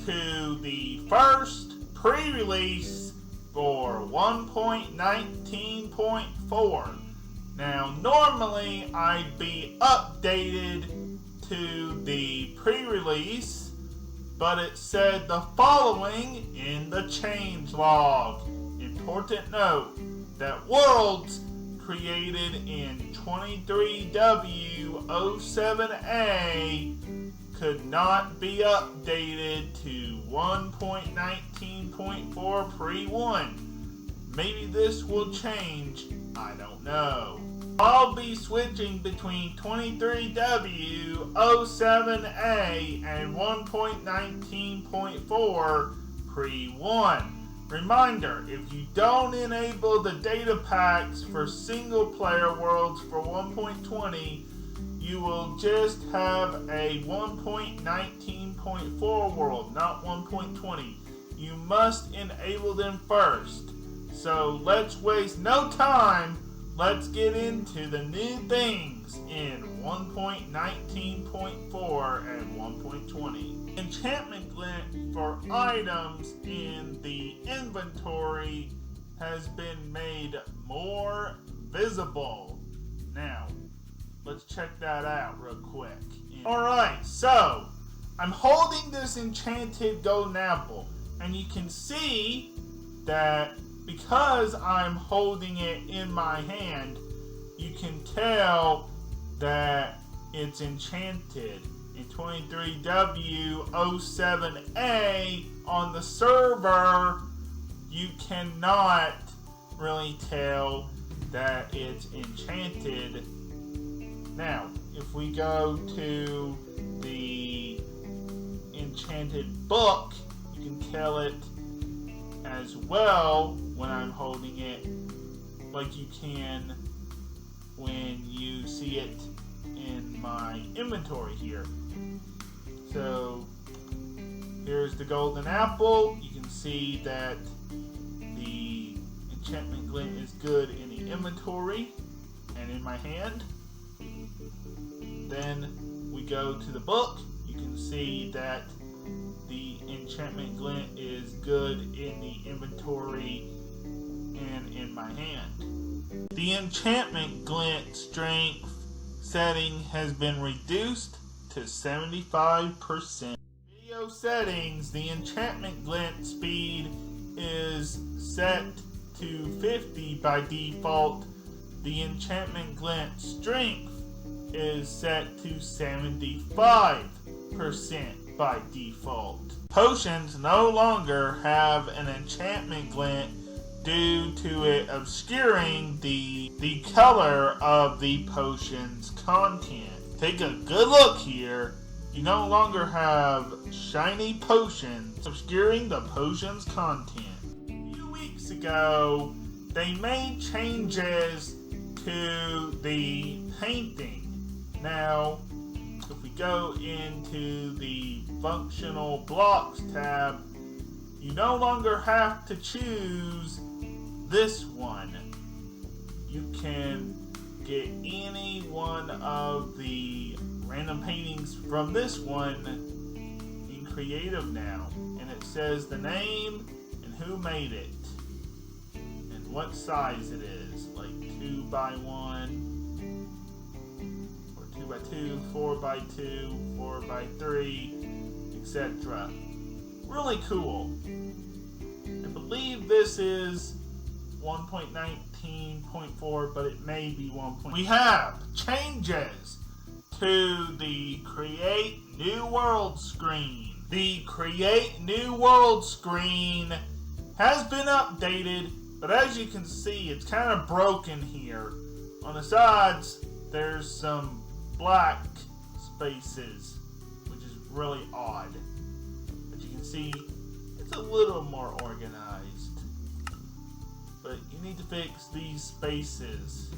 to the first pre-release for 1.19.4. Now, normally I'd be updated to the pre-release, but it said the following in the changelog. Important note that worlds created in 23W07A could not be updated to 1.19.4 pre-1. Maybe this will change, I don't know. I'll be switching between 23W07A and 1.19.4 pre-1. Reminder, if you don't enable the data packs for single player worlds for 1.20, you will just have a 1.19.4 world, not 1.20. You must enable them first. So let's waste no time. Let's get into the new things in 1.19.4 and 1.20. Enchantment glint for items in the inventory has been made more visible. Now, let's check that out real quick. Alright, so I'm holding this enchanted golden apple, and you can see that because I'm holding it in my hand, you can tell that it's enchanted. In 23W07A on the server, you cannot really tell that it's enchanted. Now, if we go to the enchanted book, you can tell it as well when I'm holding it, like you can when you see it in my inventory here. So here's the golden apple. You can see that the enchantment glint is good in the inventory and in my hand. Then we go to the book. You can see that the enchantment glint is good in the inventory and in my hand. The enchantment glint strength setting has been reduced to 75%. Video settings, the enchantment glint speed is set to 50 by default. The enchantment glint strength is set to 75% by default. Potions no longer have an enchantment glint due to it obscuring the color of the potion's content. Take a good look here. You no longer have shiny potions obscuring the potion's content. A few weeks ago, they made changes to the painting. Now, if we go into the functional blocks tab, you no longer have to choose this one. You can get any one of the random paintings from this one in creative now, and it says the name and who made it and what size it is, like 2x1 or 2x2, 4x2, 4x3, etc. Really cool. I believe this is 1.19.4, but it may be 1. We have changes to the Create New World screen. The Create New World screen has been updated, but as you can see, it's kind of broken here. On the sides, there's some black spaces, which is really odd. But you can see, it's a little more organized. But you need to fix these spaces.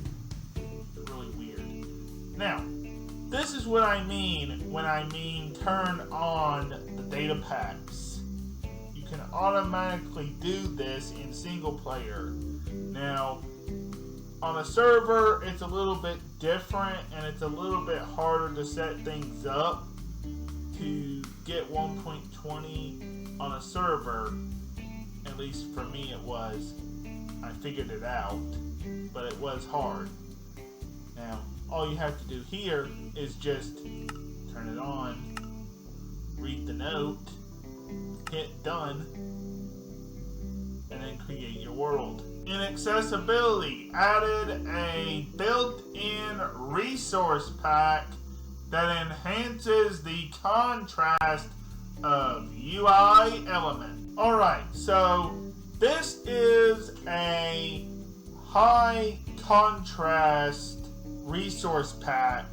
It's really weird. Now, this is what I mean when I mean turn on the data packs. You can automatically do this in single player. Now, on a server, it's a little bit different and it's a little bit harder to set things up to get 1.20 on a server. At least for me it was. I figured it out, but it was hard. Now, all you have to do here is just turn it on, read the note, hit done, and then create your world. In accessibility, added a built-in resource pack that enhances the contrast of UI elements. Alright, so this is a high contrast resource pack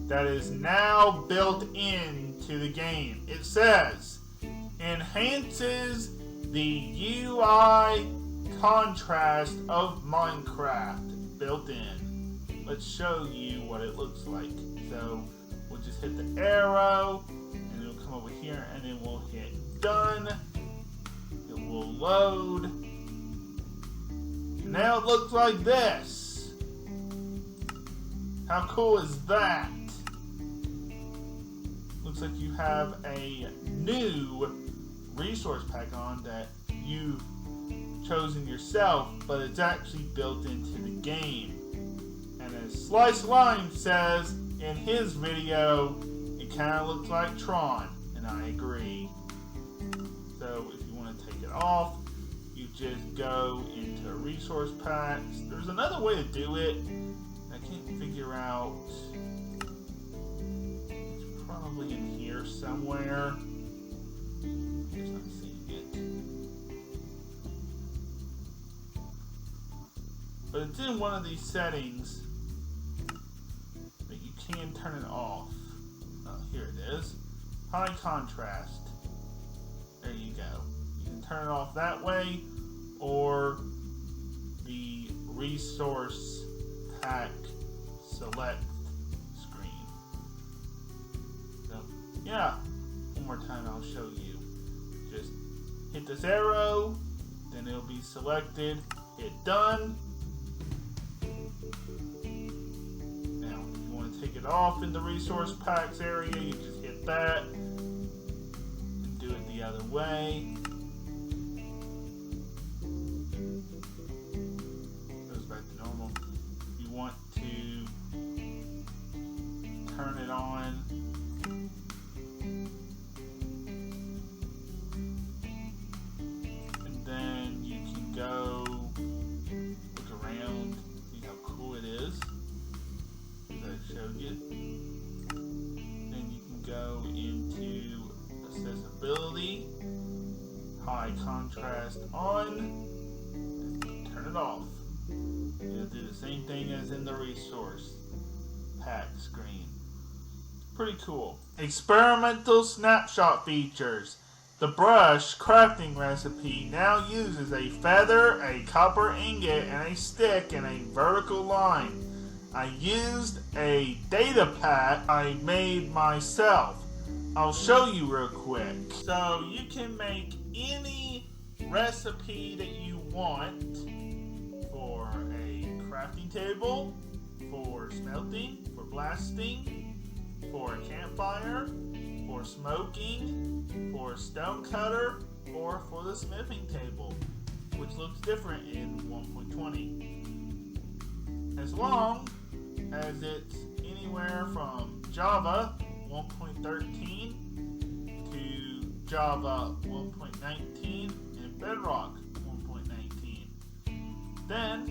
that is now built into the game. It says, enhances the UI contrast of Minecraft built in. Let's show you what it looks like. So we'll just hit the arrow and it'll come over here and then we'll hit done. It will load. Now it looks like this. How cool is that? Looks like you have a new resource pack on that you've chosen yourself, but it's actually built into the game. And as Slice Lime says in his video, it kind of looks like Tron, and I agree. So if you want to take it off, you just go into resource packs. There's another way to do it. I can't figure out. It's probably in here somewhere. I'm just not seeing it. But it's in one of these settings that you can turn it off. Oh, here it is. High contrast. There you go. You can turn it off that way, or the resource pack select screen. So, yeah. One more time I'll show you. Just hit this arrow, then it'll be selected. Hit done. Now, if you want to take it off in the resource packs area, you just hit that. And do it the other way. Goes back to normal. If you want to turn it on, and then you can go look around, see how cool it is, as I showed you. Then you can go into accessibility, high contrast on, and turn it off. It'll do the same thing as in the resource pack screen. Pretty cool. Experimental snapshot features. The brush crafting recipe now uses a feather, a copper ingot, and a stick in a vertical line. I used a data pack I made myself. I'll show you real quick. So you can make any recipe that you want for a crafting table, for smelting, for blasting, for a campfire, for smoking, for a stone cutter, or for the smithing table, which looks different in 1.20. As long as it's anywhere from Java 1.13 to Java 1.19 and Bedrock 1.19. Then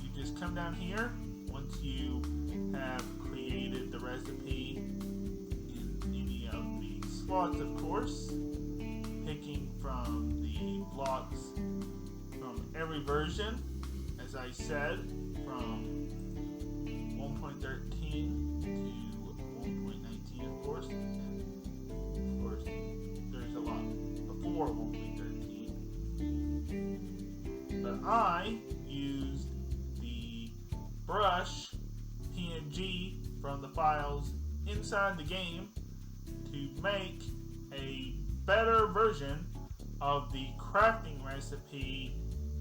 you just come down here once you have created the recipe in any of the slots, of course, picking from the blocks from every version, as I said, from 1.13 to 1.19, of course. And of course, there's a lot before 1.13. But I used the brush PNG from the files inside the game to make a better version of the crafting recipe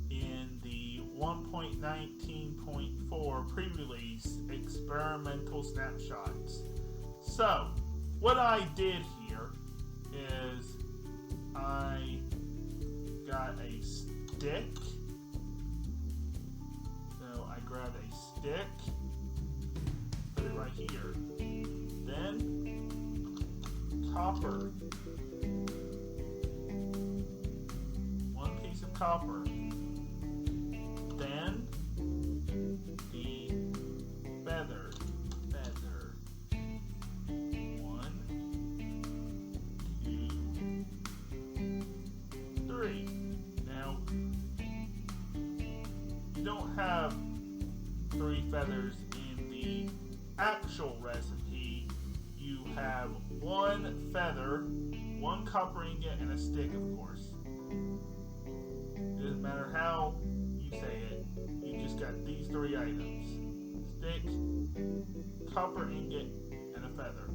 in the 1.19.4 pre-release experimental snapshots. So, what I did here is I want a stick. So I grab a stick, put it right here. Then copper. One piece of copper. Then the feather. Now, you don't have 3 feathers in the actual recipe. You have 1 feather, 1 copper ingot, and a stick, of course. It doesn't matter how you say it, you just got these 3 items. Stick, copper ingot, and a feather.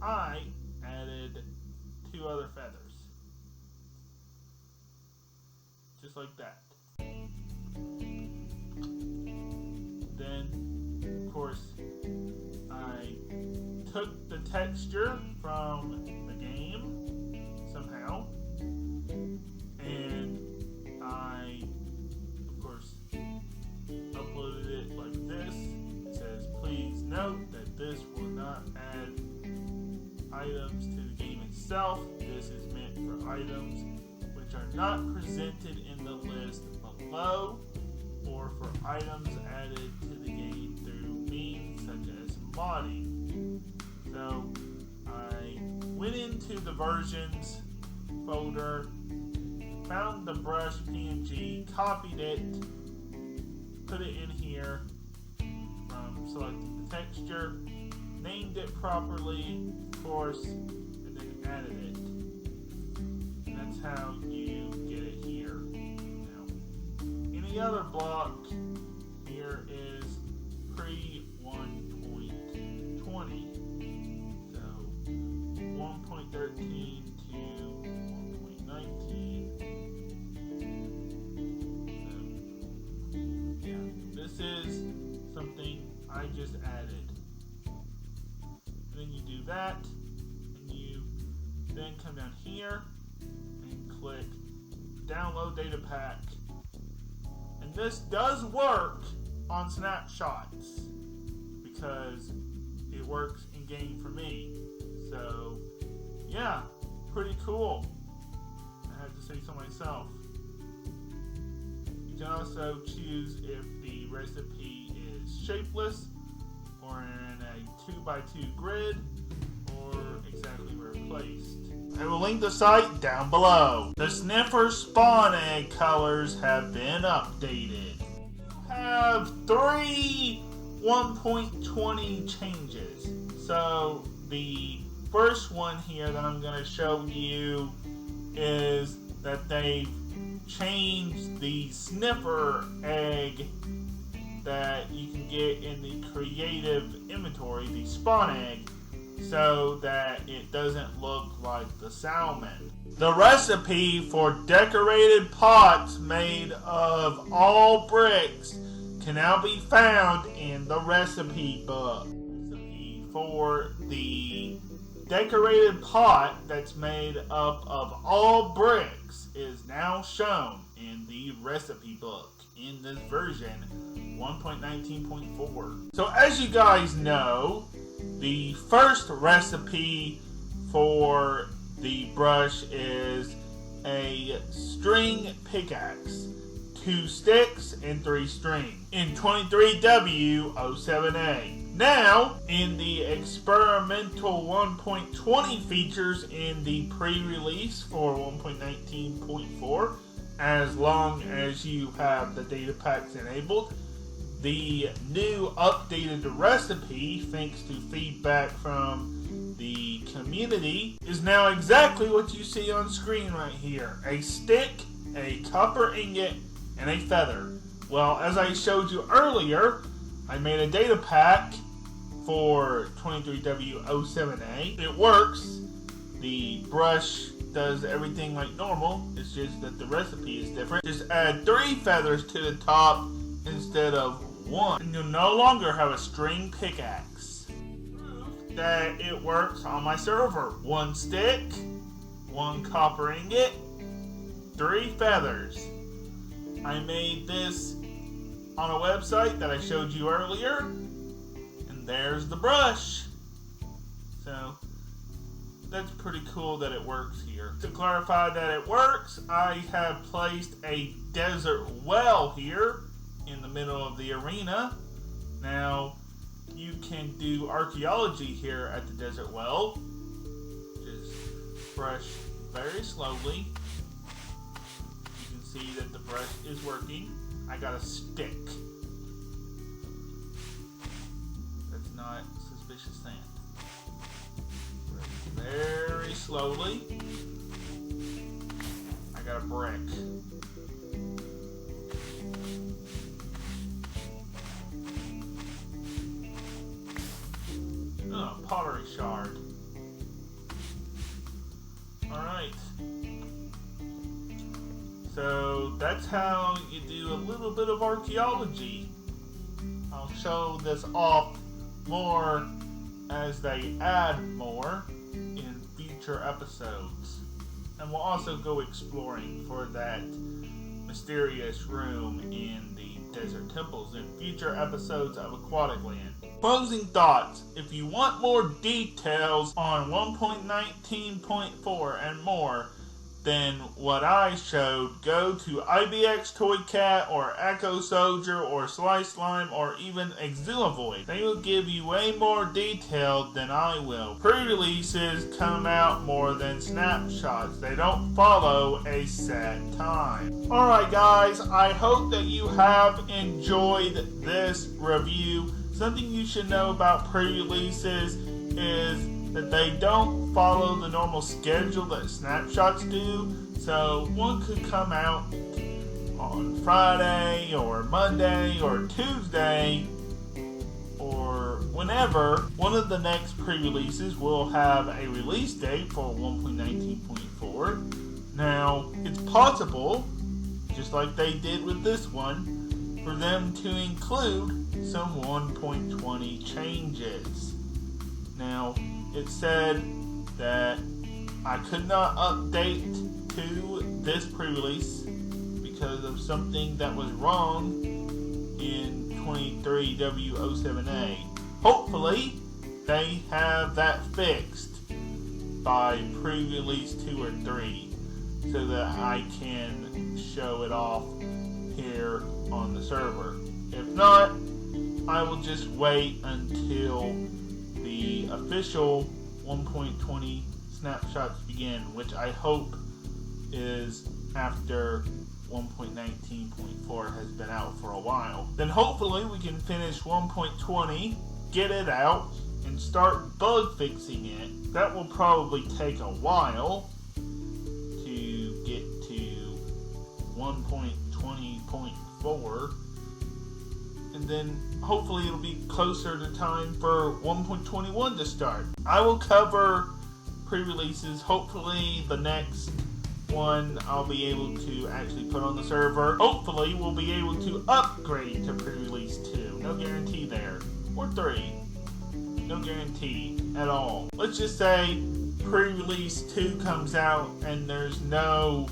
I added 2 other feathers. Just like that. Then, of course, I took the texture from the game somehow, and I, of course, uploaded it like this. It says, please note that this will not add items to the game itself. This is meant for items which are not presented in the list below, or for items added to the game through means such as modding. So I went into the versions folder, found the brush PNG, copied it, put it in here from selecting the texture, named it properly, of course, and then added it. That's how you get it here. Now, any other block here is pre 1.20. So 1.13 to 1.19. So, yeah, this is something I just added. And then you do that, and you then come down here and click download data pack, and this does work on snapshots because it works in game for me. So yeah, pretty cool. I have to say so myself. You can also choose if the recipe is shapeless or in a 2x2 grid or exactly where placed. I will link the site down below. The sniffer spawn egg colors have been updated. You have 3 1.20 changes. So the first one here that I'm going to show you is that they've changed the sniffer egg that you can get in the creative inventory, the spawn egg, so that it doesn't look like the salmon. The recipe for decorated pots made of all bricks can now be found in the recipe book. The recipe for the decorated pot that's made up of all bricks is now shown in the recipe book in this version 1.19.4. So as you guys know, the first recipe for the brush is a string pickaxe, 2 sticks and 3 string in 23W07A. Now, in the experimental 1.20 features in the pre-release for 1.19.4, as long as you have the data packs enabled, the new updated recipe, thanks to feedback from the community, is now exactly what you see on screen right here. A stick, a copper ingot, and a feather. Well, as I showed you earlier, I made a data pack for 23W07A. It works. The brush does everything like normal. It's just that the recipe is different. Just add 3 feathers to the top instead of 1. And you'll no longer have a string pickaxe. Proof that it works on my server. 1 stick, 1 copper ingot, 3 feathers. I made this on a website that I showed you earlier, and there's the brush. So that's pretty cool that it works here. To clarify that it works, I have placed a desert well here in the middle of the arena. Now you can do archaeology here at the desert well. Just brush very slowly. You can see that the brush is working. I got a stick. That's not suspicious sand. Very slowly. I got a brick. Oh, pottery shard. Alright. So that's how you do a little bit of archaeology. I'll show this off more as they add more in future episodes. And we'll also go exploring for that mysterious room in the desert temples in future episodes of Aquatic Land. Closing thoughts. If you want more details on 1.19.4 and more than what I showed, go to IBX Toy Cat or Echo Soldier or Slice Slime or even Exilavoid. They will give you way more detail than I will. Pre-releases come out more than snapshots. They don't follow a set time. Alright guys, I hope that you have enjoyed this review. Something you should know about pre-releases is that they don't follow the normal schedule that snapshots do. So one could come out on Friday or Monday or Tuesday or whenever. One of the next pre-releases will have a release date for 1.19.4. Now, it's possible, just like they did with this one, for them to include some 1.20 changes. Now, it said that I could not update to this pre-release because of something that was wrong in 23W07A. Hopefully, they have that fixed by pre-release 2 or 3 so that I can show it off here on the server. If not, I will just wait until the official 1.20 snapshots begin, which I hope is after 1.19.4 has been out for a while. Then hopefully we can finish 1.20, get it out, and start bug fixing it. That will probably take a while to get to 1.20.4. And then hopefully it'll be closer to time for 1.21 to start. I will cover pre-releases. Hopefully the next one I'll be able to actually put on the server. Hopefully we'll be able to upgrade to pre-release 2. No guarantee there. Or 3. No guarantee at all. Let's just say pre-release 2 comes out and there's no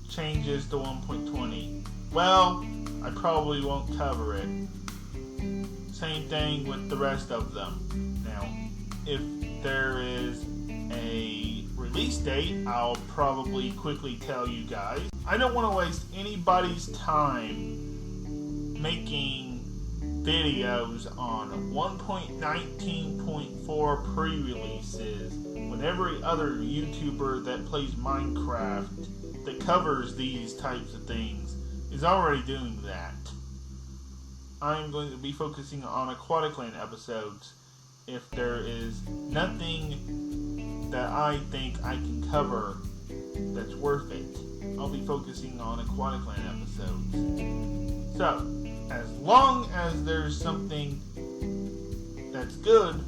changes to 1.20. Well, I probably won't cover it. Same thing with the rest of them. Now, if there is a release date, I'll probably quickly tell you guys. I don't want to waste anybody's time making videos on 1.19.4 pre-releases when every other YouTuber that plays Minecraft that covers these types of things is already doing that. I'm going to be focusing on Aquatic Land episodes if there is nothing that I think I can cover that's worth it. I'll be focusing on Aquatic Land episodes. So, as long as there's something that's good,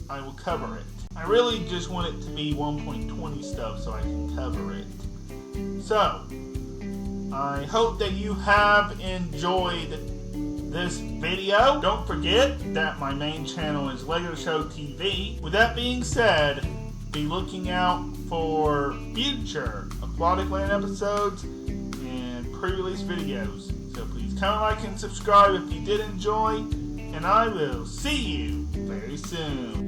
I will cover it. I really just want it to be 1.20 stuff so I can cover it. So, I hope that you have enjoyed this video. Don't forget that my main channel is LEGO Show TV. With that being said, be looking out for future Exotic Land episodes and pre-release videos. So please comment, like, and subscribe if you did enjoy, and I will see you very soon.